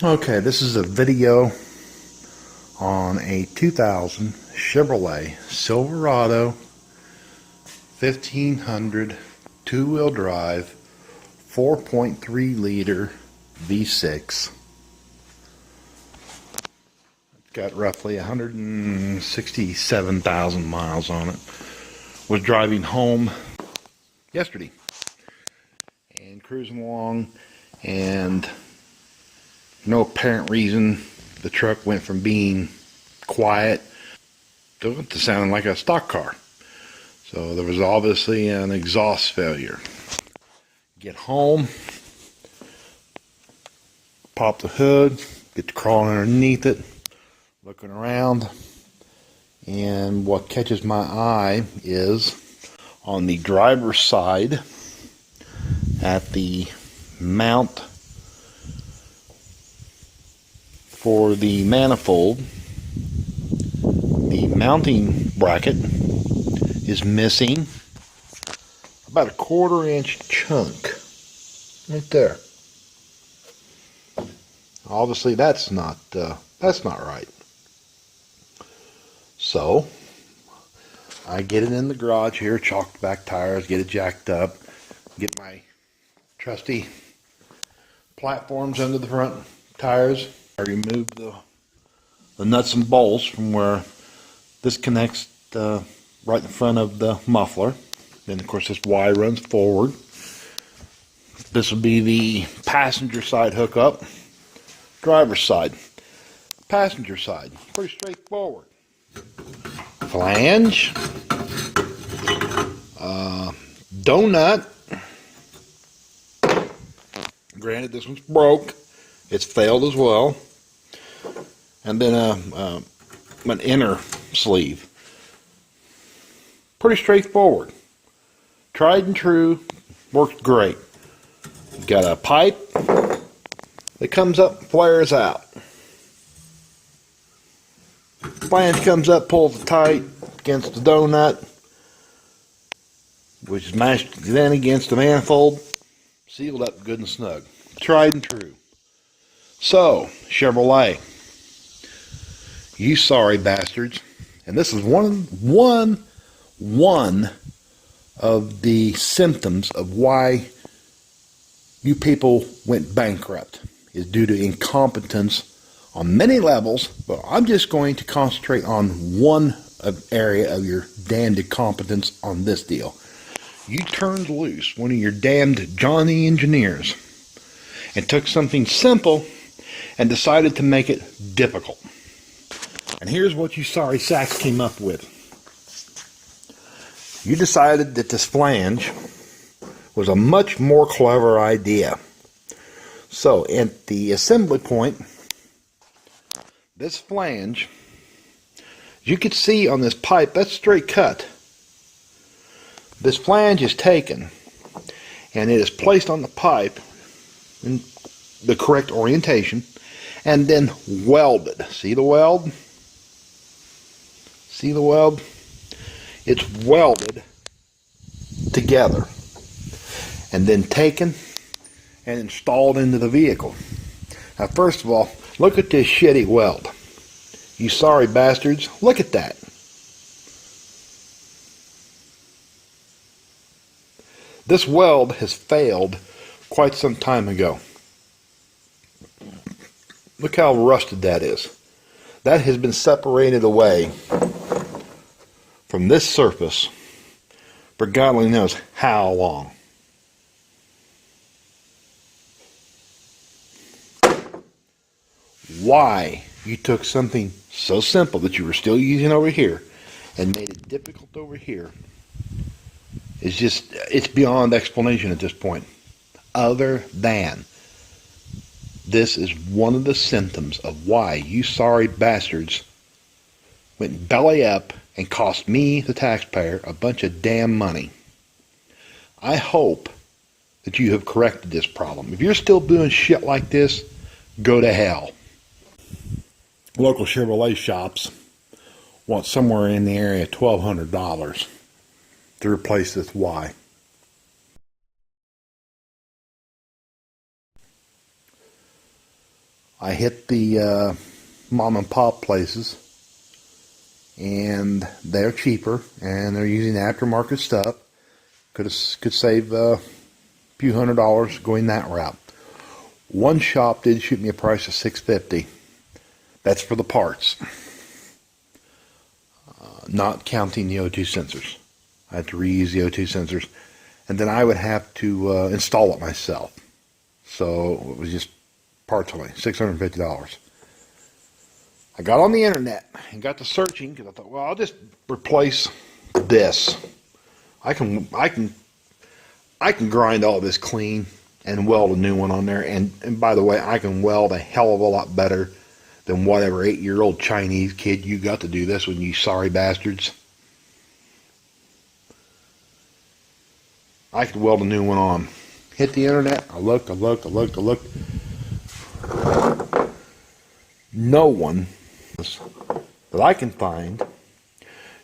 Okay, this is a video on a 2000 Chevrolet Silverado 1500 two-wheel drive 4.3 liter V6. It's got roughly 167,000 miles on it. Was driving home yesterday and cruising along, and no apparent reason the truck went from being quiet to sounding like a stock car. So there was obviously an exhaust failure. Get home, pop the hood, get to crawling underneath it, looking around, and what catches my eye is on the driver's side at the mount for the manifold, the mounting bracket is missing about a 1/4 inch chunk right there. Obviously that's not right. So I get it in the garage here, chalk back tires, get it jacked up, get my trusty platforms under the front tires. I remove the nuts and bolts from where this connects right in front of the muffler. Then of course this Y runs forward. This will be the passenger side hookup. Driver's side. Passenger side. Pretty straightforward. Flange. Donut. Granted, this one's broke. It's failed as well. And then an inner sleeve. Pretty straightforward. Tried and true. Works great. Got a pipe that comes up and flares out. Flange comes up, pulls it tight against the donut, which is mashed then against the manifold, sealed up good and snug. Tried and true. So, Chevrolet, you sorry bastards. And this is one of the symptoms of why you people went bankrupt, is due to incompetence on many levels, but I'm just going to concentrate on one area of your damned incompetence on this deal. You turned loose one of your damned Johnny engineers and took something simple and decided to make it difficult. And here's what you sorry sacks came up with. You decided that this flange was a much more clever idea. So at the assembly point, this flange, you could see on this pipe, that's straight cut. This flange is taken and it is placed on the pipe in the correct orientation and then welded. See the weld? See the weld? It's welded together and then taken and installed into the vehicle. Now first of all, look at this shitty weld. You sorry bastards, look at that. This weld has failed quite some time ago. Look how rusted that is. That has been separated away from this surface for God only knows how long. Why you took something so simple that you were still using over here and made it difficult over here is just, it's beyond explanation at this point. Other than this is one of the symptoms of why you sorry bastards went belly up and cost me, the taxpayer, a bunch of damn money. I hope that you have corrected this problem. If you're still doing shit like this, go to hell. Local Chevrolet shops want somewhere in the area of $1,200 to replace this Y. I hit the mom and pop places, and they're cheaper, and they're using aftermarket stuff. Could save a few $100s going that route. One shop did shoot me a price of $650. That's for the parts, not counting the O2 sensors. I had to reuse the O2 sensors, and then I would have to install it myself. So it was just parts only, $650. I got on the internet and got to searching because I thought, well, I'll just replace this. I can grind all this clean and weld a new one on there. And by the way, I can weld a hell of a lot better than whatever 8-year-old Chinese kid you got to do this with, you sorry bastards. I could weld a new one on. Hit the internet. I looked. No one that I can find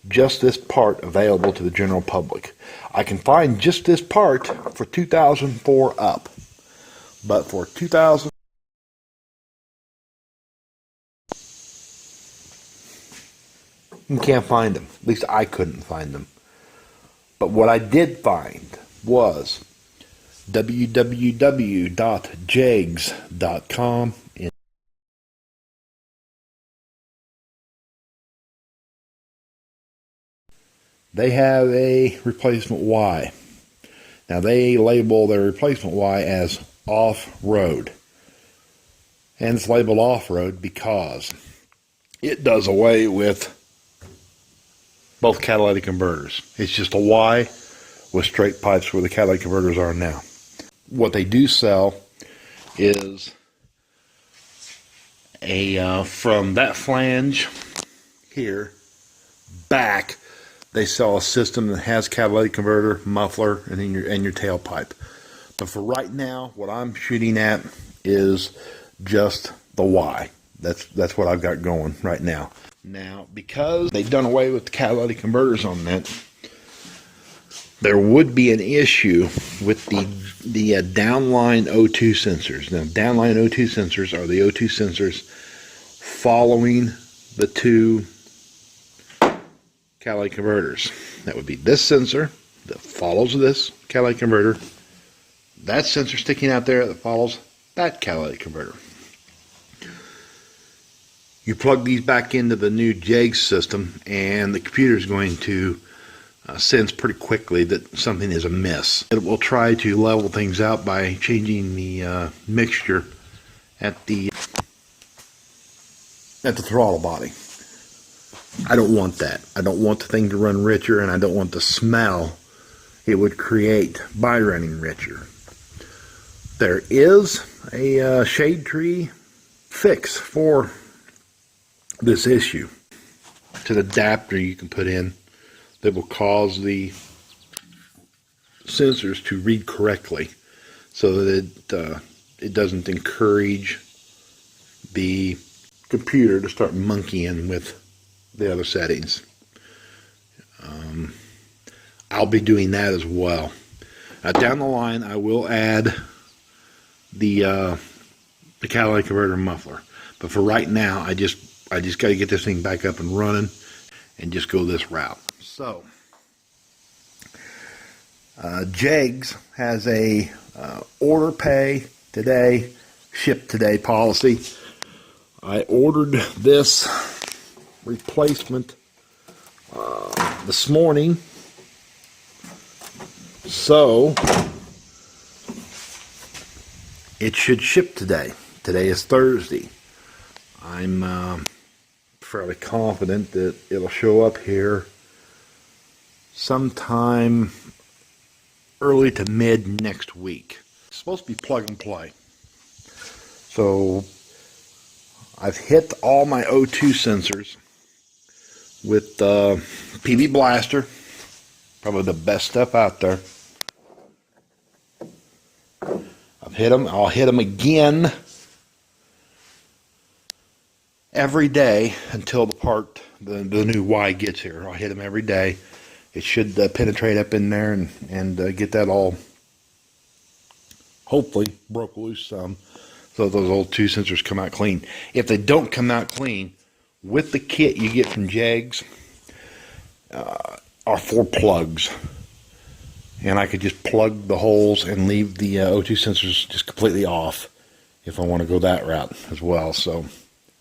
just this part available to the general public. I can find just this part for 2004 up. But for 2000, you can't find them. At least I couldn't find them. But what I did find was www.jegs.com. They have a replacement Y. Now they label their replacement Y as off-road. And it's labeled off-road because it does away with both catalytic converters. It's just a Y with straight pipes where the catalytic converters are now. What they do sell is a from that flange here back, they sell a system that has catalytic converter, muffler, and then your tailpipe. But for right now, what I'm shooting at is just the Y. That's what I've got going right now. Now, because they've done away with the catalytic converters on that, there would be an issue with the downline O2 sensors. Now, downline O2 sensors are the O2 sensors following the two catalytic converters. That would be this sensor that follows this catalytic converter, that sensor sticking out there that follows that catalytic converter. You plug these back into the new JEGS system, and the computer is going to sense pretty quickly that something is amiss. It will try to level things out by changing the mixture at the throttle body. I don't want that. I don't want the thing to run richer, and I don't want the smell it would create by running richer. There is a shade tree fix for this issue. It's an adapter you can put in that will cause the sensors to read correctly so that it doesn't encourage the computer to start monkeying with the other settings. I'll be doing that as well. Down the line, I will add the catalytic converter muffler, but for right now, I just got to get this thing back up and running and just go this route. So, JEGS has a order pay today, ship today policy. I ordered this replacement this morning, so it should ship today. Today is Thursday. I'm fairly confident that it'll show up here sometime early to mid next week. It's supposed to be plug and play. So I've hit all my O2 sensors with PB Blaster, probably the best stuff out there. I've hit them. I'll hit them again every day until the new Y gets here. I'll hit them every day. It should penetrate up in there and get that all hopefully broke loose some, so those old 2 sensors come out clean. If they don't come out clean, with the kit you get from Jegs are 4 plugs. And I could just plug the holes and leave the O2 sensors just completely off if I want to go that route as well. So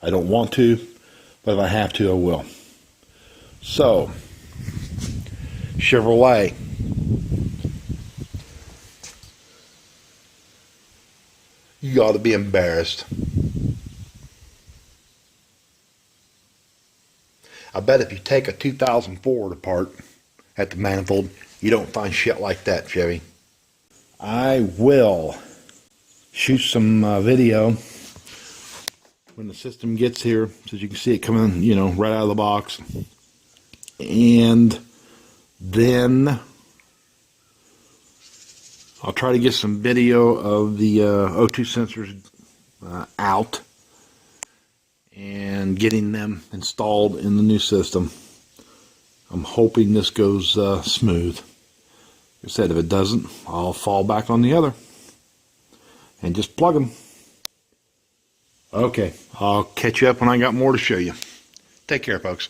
I don't want to, but if I have to, I will. So, Chevrolet. You ought to be embarrassed. I bet if you take a 2000 Ford apart at the manifold, you don't find shit like that, Chevy. I will shoot some video when the system gets here, so you can see it coming, you know, right out of the box. And then I'll try to get some video of the O2 sensors out and getting them installed in the new system. I'm hoping this goes smooth. Like I said, if it doesn't, I'll fall back on the other and just plug them. Okay, I'll catch you up when I got more to show you. Take care, folks.